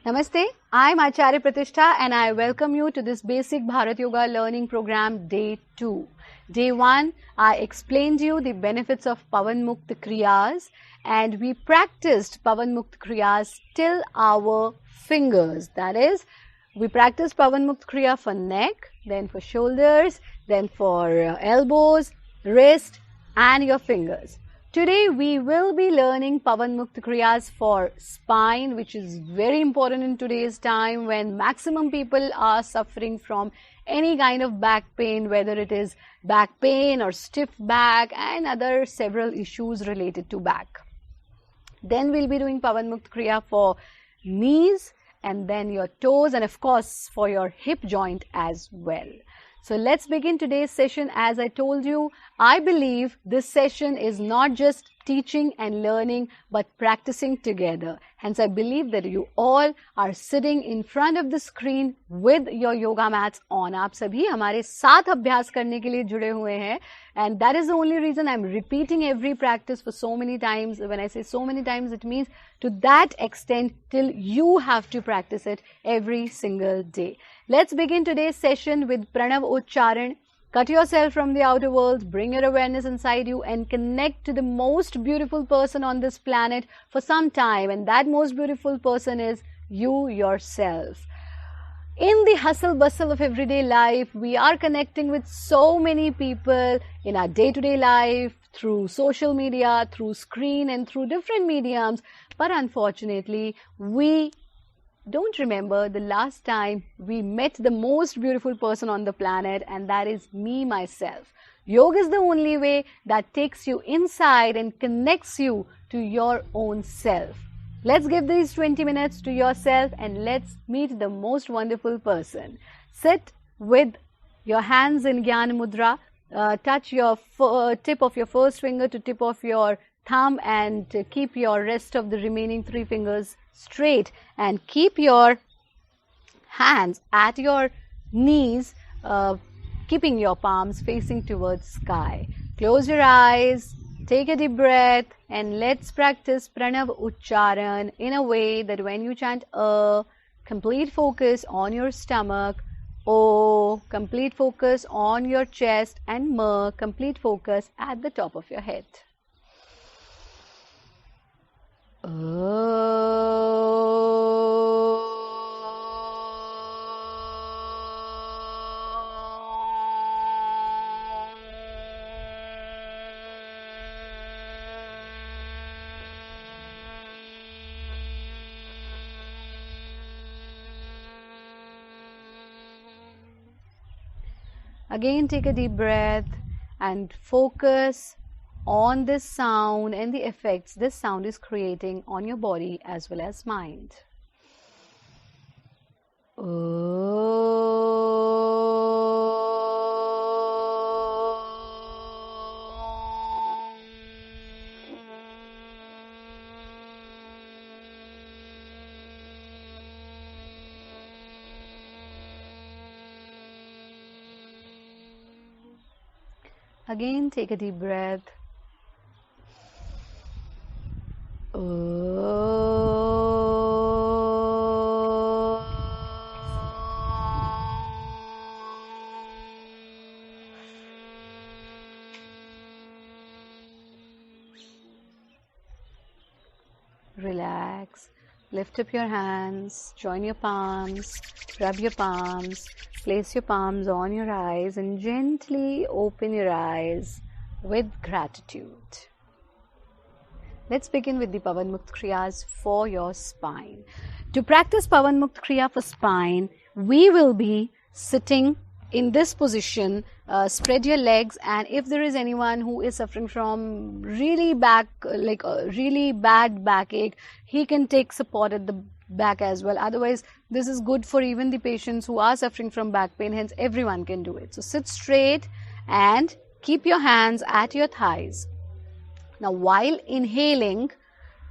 Namaste, I'm Acharya Pratishtha and I welcome you to this basic Bharat Yoga learning program day 2. Day 1, I explained you the benefits of Pavan Mukta Kriyas and we practiced Pavan Mukta Kriyas till our fingers. That is, we practiced Pavan Mukta Kriya for neck, then for shoulders, then for elbows, wrist and your fingers. Today we will be learning Pavan Mukta Kriyas for spine, which is very important in today's time when maximum people are suffering from any kind of back pain, whether it is back pain or stiff back and other several issues related to back. Then we'll be doing Pavan Mukta Kriya for knees and then your toes and of course for your hip joint as well. So let's begin today's session. As I told you, I believe this session is not just teaching and learning but practicing together. Hence, I believe that you all are sitting in front of the screen with your yoga mats on. आप सभी हमारे साथ अभ्यास करने के लिए जुड़े हुए हैं and that is the only reason I'm repeating every practice for so many times. When I say so many times, it means to that extent till you have to practice it every single day. Let's begin today's session with Pranav Uchcharan. Cut yourself from the outer world, bring your awareness inside you and connect to the most beautiful person on this planet for some time, and that most beautiful person is you yourself. In the hustle bustle of everyday life, we are connecting with so many people in our day-to-day life through social media, through screen and through different mediums, but unfortunately we don't remember the last time we met the most beautiful person on the planet, and that is me myself. Yoga is the only way that takes you inside and connects you to your own self. Let's give these 20 minutes to yourself and let's meet the most wonderful person. Sit with your hands in Jnana Mudra. Touch your tip of your first finger to tip of your thumb and keep your rest of the remaining 3 fingers straight and keep your hands at your knees, keeping your palms facing towards sky. Close your eyes, take a deep breath and let's practice Pranav Uchcharan in a way that when you chant complete focus on your stomach, O, complete focus on your chest and Ma, complete focus at the top of your head. Again, take a deep breath and focus on this sound and the effects this sound is creating on your body as well as mind. Again, take a deep breath. Relax. Lift up your hands, join your palms, rub your palms, place your palms on your eyes and gently open your eyes with gratitude. Let's begin with the Pavan Mukta Kriyas for your spine. To practice Pavan Mukta Kriya for spine, we will be sitting in this position. Spread your legs, and if there is anyone who is suffering from really bad backache, he can take support at the back as well. Otherwise, this is good for even the patients who are suffering from back pain, hence everyone can do it. So sit straight and keep your hands at your thighs. Now while inhaling,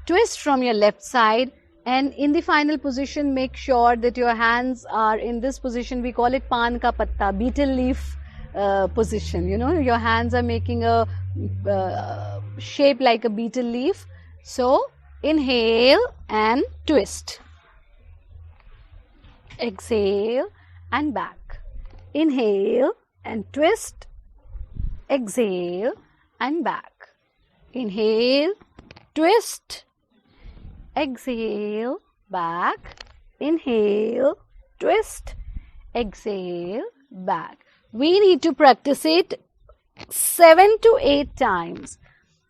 twist from your left side, and in the final position make sure that your hands are in this position. We call it Pan Ka Patta, beetle leaf position. You know, your hands are making a shape like a beetle leaf. So inhale and twist. exhale and back. Inhale and twist, exhale and back. Inhale, twist, exhale, back. Inhale, twist, exhale, back. We need to practice it 7 to 8 times.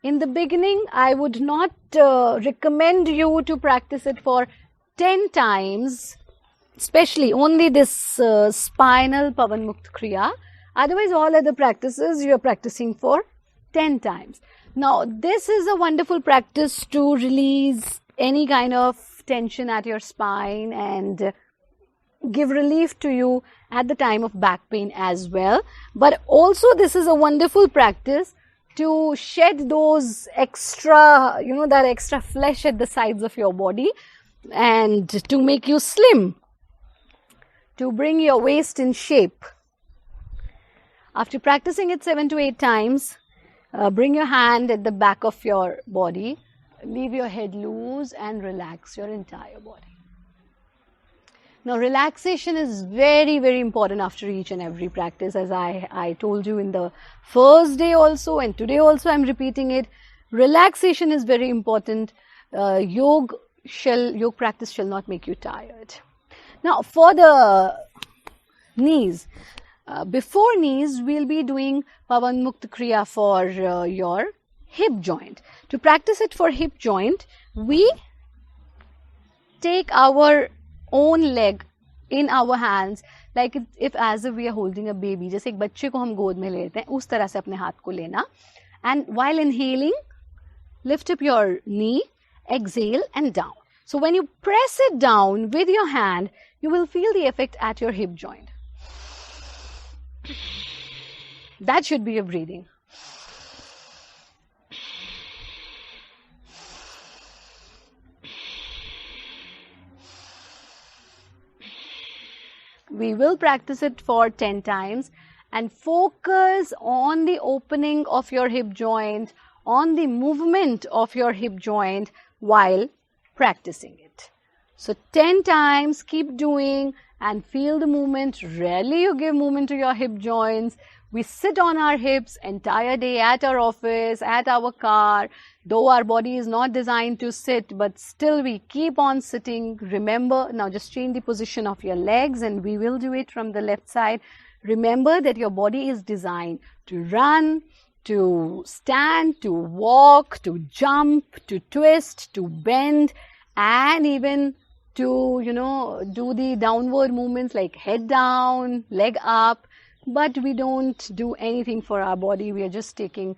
In the beginning, I would not recommend you to practice it for 10 times, especially only this spinal Pavan Mukta Kriya. Otherwise, all other practices you are practicing for 10 times. Now, this is a wonderful practice to release any kind of tension at your spine and give relief to you at the time of back pain as well. But also, this is a wonderful practice to shed those extra, that extra flesh at the sides of your body and to make you slim, to bring your waist in shape. After practicing it 7 to 8 times, bring your hand at the back of your body, leave your head loose and relax your entire body. Now, relaxation is very, very important after each and every practice, as I told you in the first day also, and today also I'm repeating it. Relaxation is very important. Yoga practice shall not make you tired. Now, for the knees, before knees, we'll be doing Pavan Mukta Kriya for your hip joint. To practice it for hip joint, we take our own leg in our hands, like if as if we are holding a baby. जैसे एक बच्चे को हम गोद में लेते हैं, उस तरह से अपने हाथ को लेना. And while inhaling, lift up your knee, exhale and down. So when you press it down with your hand, you will feel the effect at your hip joint. That should be your breathing. We will practice it for 10 times and focus on the opening of your hip joint, on the movement of your hip joint while practicing it. So 10 times, keep doing and feel the movement. Rarely you give movement to your hip joints. We sit on our hips entire day at our office, at our car. Though our body is not designed to sit, but still we keep on sitting. Remember, now just change the position of your legs and we will do it from the left side. Remember that your body is designed to run, to stand, to walk, to jump, to twist, to bend, and even to, do the downward movements like head down, leg up. But we don't do anything for our body. We are just taking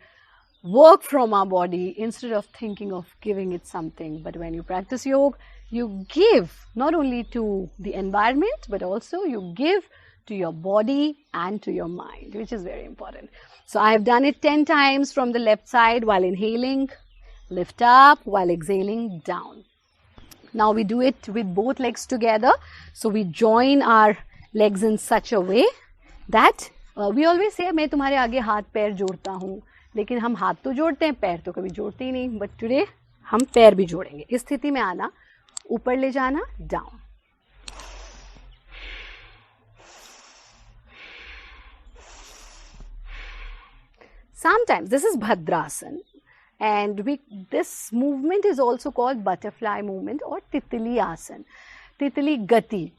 work from our body instead of thinking of giving it something. But when you practice yoga, you give not only to the environment, but also you give to your body and to your mind, which is very important. So I have done it 10 times from the left side while inhaling, lift up, while exhaling, down. Now we do it with both legs together. So we join our legs in such a way that we always say, मैं तुम्हारे आगे हाथ पैर जोड़ता हूँ. लेकिन हम हाथ तो जोड़ते हैं, पैर तो कभी जोड़ते ही नहीं. बट टुडे हम पैर भी जोड़ेंगे. इस स्थिति में आना, ऊपर ले जाना, down. Sometimes this is Bhadrasana, and this movement is also called butterfly movement or Titli Asana, Titli Gati.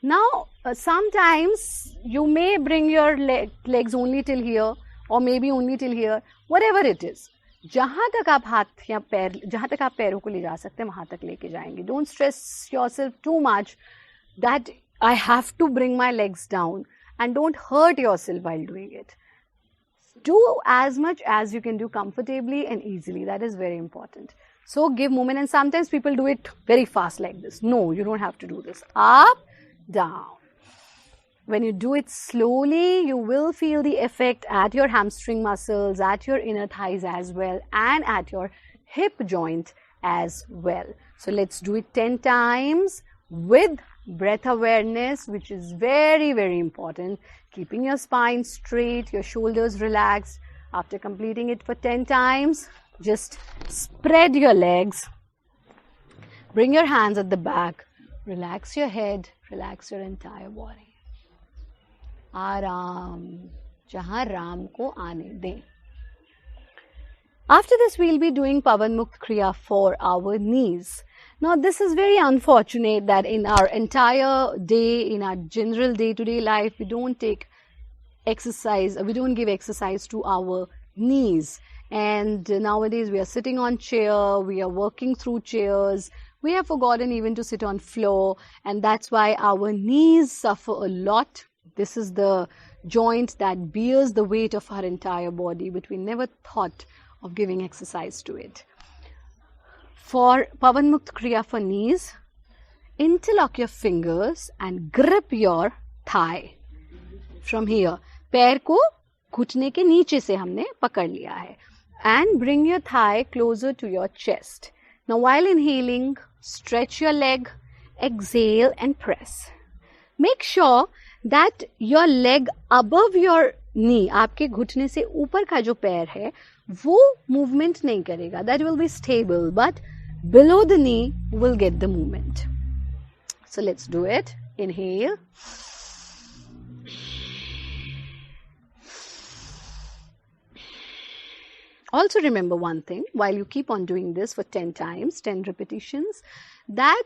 Now, sometimes you may bring your legs only till here or maybe only till here, whatever it is. जहाँ तक आप हाथ या पैर, जहाँ तक आप पैरों को ले जा सकते हैं, वहाँ तक लेके जाएंगे. Don't stress yourself too much that I have to bring my legs down, and don't hurt yourself while doing it. Do as much as you can do comfortably and easily. That is very important. So give movement, and sometimes people do it very fast like this. No, you don't have to do this. Up, down. When you do it slowly, you will feel the effect at your hamstring muscles, at your inner thighs as well, and at your hip joint as well. So let's do it 10 times with breath awareness, which is very, very important. Keeping your spine straight, your shoulders relaxed. After completing it for 10 times, just spread your legs. Bring your hands at the back. Relax your head, relax your entire body. आराम, जहाँ राम को आने दें. After this, we'll be doing Pavan Mukt Kriya for our knees. Now, this is very unfortunate that in our entire day, in our general day-to-day life, we don't take exercise, we don't give exercise to our knees. And nowadays, we are sitting on chair, we are working through chairs, we have forgotten even to sit on floor, and that's why our knees suffer a lot. This is the joint that bears the weight of our entire body, but we never thought of giving exercise to it. For Pavan Mukt Kriya for knees, interlock your fingers and grip your thigh from here. पैर को घुटने के नीचे से हमने पकड़ लिया है. And bring your thigh closer to your chest. Now while inhaling, stretch your leg, exhale and press. Make sure that your leg above your knee, आपके घुटने से ऊपर का जो पैर है, वो movement नहीं करेगा. That will be stable, but below the knee will get the movement. So let's do it. Inhale. Also remember one thing, while you keep on doing this for 10 times, 10 repetitions, that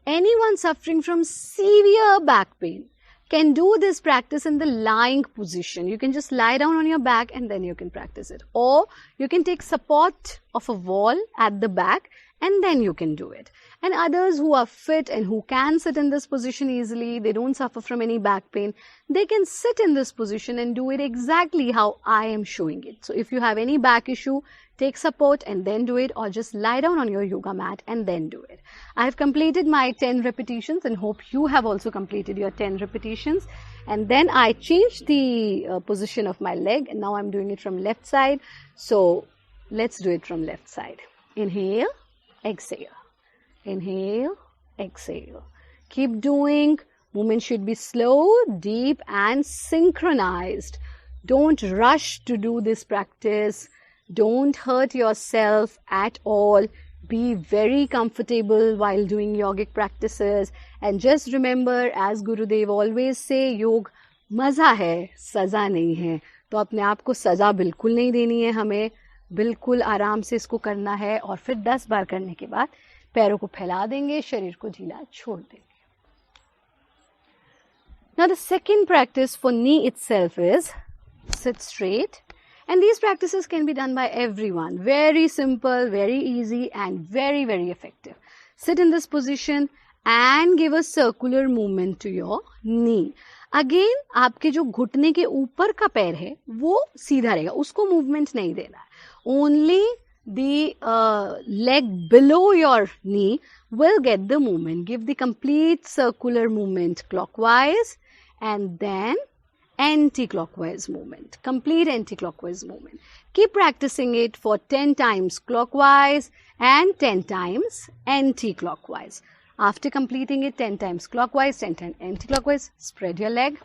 anyone suffering from severe back pain can do this practice in the lying position. You can just lie down on your back and then you can practice it. Or you can take support of a wall at the back and then you can do it. And others who are fit and who can sit in this position easily, they don't suffer from any back pain, they can sit in this position and do it exactly how I am showing it. So if you have any back issue, take support and then do it, or just lie down on your yoga mat and then do it. I have completed my 10 repetitions and hope you have also completed your 10 repetitions. And then I changed the position of my leg and now I'm doing it from left side. So let's do it from left side. Inhale, exhale. Inhale, exhale. Keep doing. Movement should be slow, deep and synchronized. Don't rush to do this practice. Don't hurt yourself at all. Be very comfortable while doing yogic practices. And just remember, as Gurudev always say, योग मज़ा है, सज़ा नहीं है. तो अपने आप को सज़ा बिल्कुल नहीं देनी है हमें. बिल्कुल आराम से इसको करना है और फिर 10 बार करने के बाद पैरों को फैला देंगे, शरीर को ढीला छोड़ देंगे. Now the second practice for knee itself is sit straight. And these practices can be done by everyone. Very simple, very easy and very, very effective. Sit in this position and give a circular movement to your knee. Again, आपके जो घुटने के ऊपर का पैर है, वो सीधा रहेगा. उसको movement नहीं देना है. Only the leg below your knee will get the movement. Give the complete circular movement clockwise and then anti-clockwise movement, complete anti-clockwise movement. Keep practicing it for 10 times clockwise and 10 times anti-clockwise. After completing it 10 times clockwise, 10 times anti-clockwise, spread your leg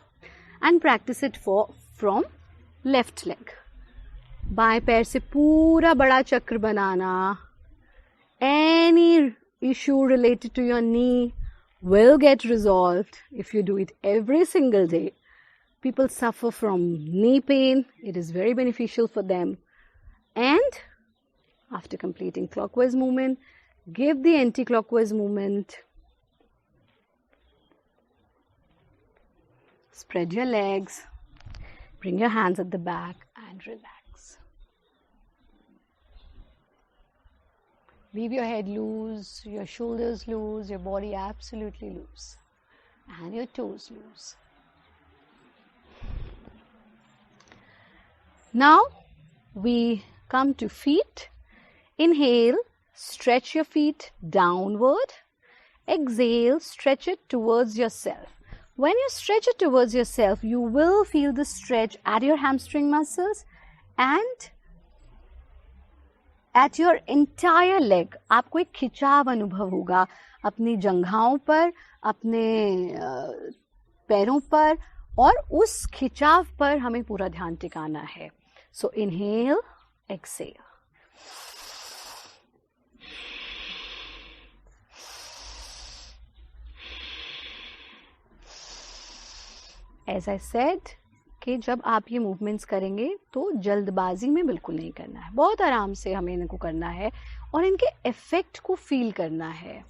and practice it from left leg. बाएं पैर से पूरा बड़ा चक्र बनाना. Any issue related to your knee will get resolved if you do it every single day. People suffer from knee pain. It is very beneficial for them. And after completing clockwise movement, give the anti-clockwise movement. Spread your legs. Bring your hands at the back and relax. Leave your head loose, your shoulders loose, your body absolutely loose, and your toes loose. Now we come to feet. Inhale, stretch your feet downward. Exhale, stretch it towards yourself. When you stretch it towards yourself, you will feel the stretch at your hamstring muscles and at your entire leg. आपको एक खिंचाव अनुभव होगा अपनी जंघाओं पर, अपने पैरों पर, और उस खिंचाव पर हमें पूरा ध्यान टिकाना है. So inhale, exhale. As I said कि जब आप ये मूवमेंट्स करेंगे तो जल्दबाजी में बिल्कुल नहीं करना है, बहुत आराम से हमें इनको करना है और इनके इफेक्ट को फील करना है.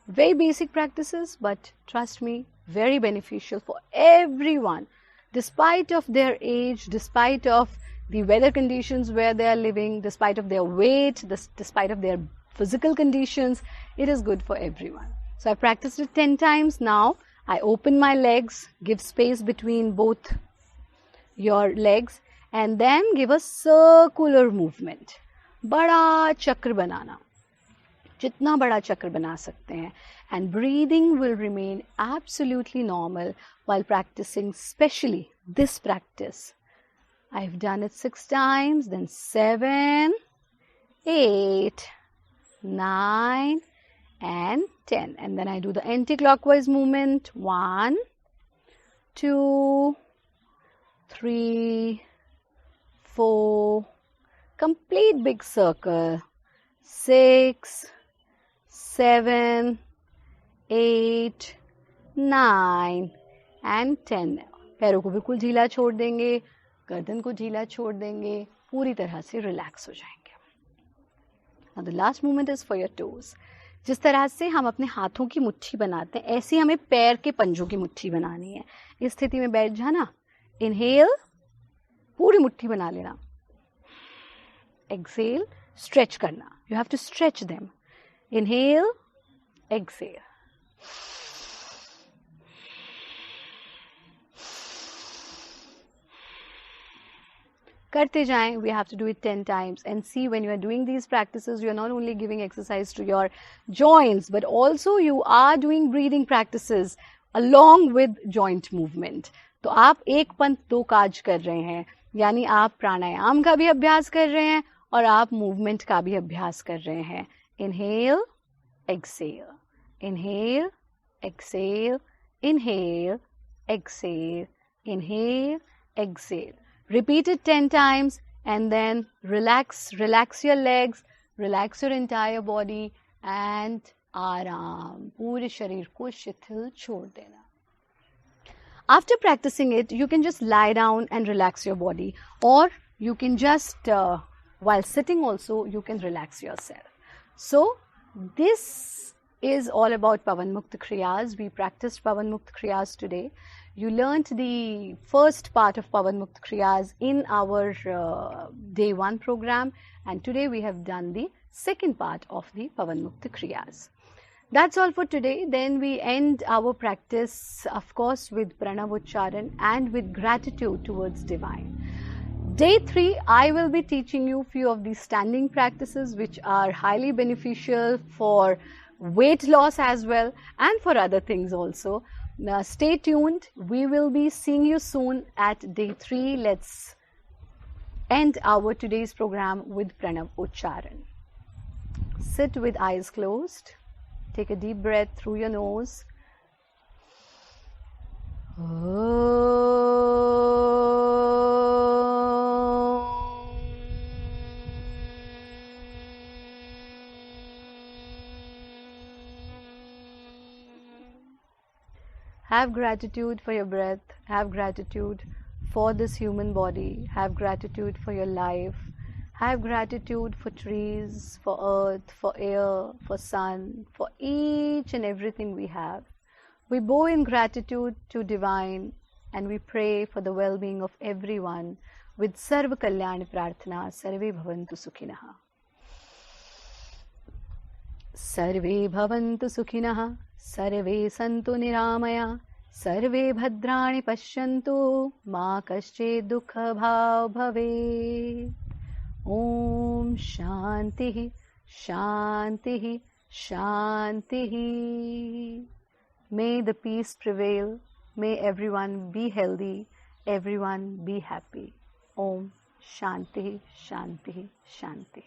Very basic practices, but trust me, very beneficial for everyone, despite of their age, despite of the weather conditions where they are living, despite of their weight, despite of their physical conditions. It is good for everyone. So I practiced it 10 times. Now I open my legs, give space between both your legs, and then give a circular movement. बड़ा चक्र बनाना, जितना बड़ा चक्र बना सकते हैं. And breathing will remain absolutely normal while practicing, especially this practice. I've done it 6 times, then 7, 8, 9, and 10. And then I do the anti-clockwise movement. 1, 2, 3, 4, complete big circle. 6, 7, 8, 9 and 10. पैरों को बिल्कुल ढीला छोड़ देंगे, गर्दन को ढीला छोड़ देंगे, पूरी तरह से रिलैक्स हो जाएंगे. Now the last movement is for your toes. जिस तरह से हम अपने हाथों की मुट्ठी बनाते हैं, ऐसी हमें पैर के पंजों की मुट्ठी बनानी है. इस स्थिति में बैठ जाना. इनहेल, पूरी मुट्ठी बना लेना. एक्सेल, स्ट्रेच करना. You have to stretch them. Inhale, exhale. करते जाएं. We have to do it 10 times and see when you are doing these practices, you are not only giving exercise to your joints, but also you are doing breathing practices along with joint movement. तो आप एक पंथ दो काज कर रहे हैं, यानी आप प्राणायाम का भी अभ्यास कर रहे हैं और आप मूवमेंट का भी अभ्यास कर रहे हैं. Inhale, exhale. Inhale, exhale. Inhale, exhale. Inhale, exhale. Repeat it 10 times and then relax your legs, relax your entire body and आराम, पूरे शरीर को शिथिल छोड़ देना. After practicing it, you can just lie down and relax your body, or you can just, while sitting also, you can relax yourself. So, this is all about Pavan Mukta Kriyas. We practiced Pavan Mukta Kriyas today. You learnt the first part of Pavan Mukta Kriyas in our day 1 program, and today we have done the second part of the Pavan Mukta Kriyas. That's all for today. Then we end our practice, of course, with Pranav Ucharan and with gratitude towards Divine. Day 3, I will be teaching you few of these standing practices which are highly beneficial for weight loss as well and for other things also. Now, stay tuned. We will be seeing you soon at day 3. Let's end our today's program with Pranav Ucharan. Sit with eyes closed. Take a deep breath through your nose. Have gratitude for your breath. Have gratitude for this human body. Have gratitude for your life. Have gratitude for trees, for earth, for air, for sun, for each and everything we have. We bow in gratitude to Divine and we pray for the well-being of everyone with Sarva Kalyani Prarthana, Sarve Bhavantu Sukhinaha. Sarve Bhavantu Sukhinaha, Sarve Santu Niramaya, Sarve Bhadrani Pashyantu, Ma Kasche Dukha Bhav Bhave. Om Shanti, Shanti, Shanti. May the peace prevail. May everyone be healthy. Everyone be happy. Om Shanti, Shanti, Shanti.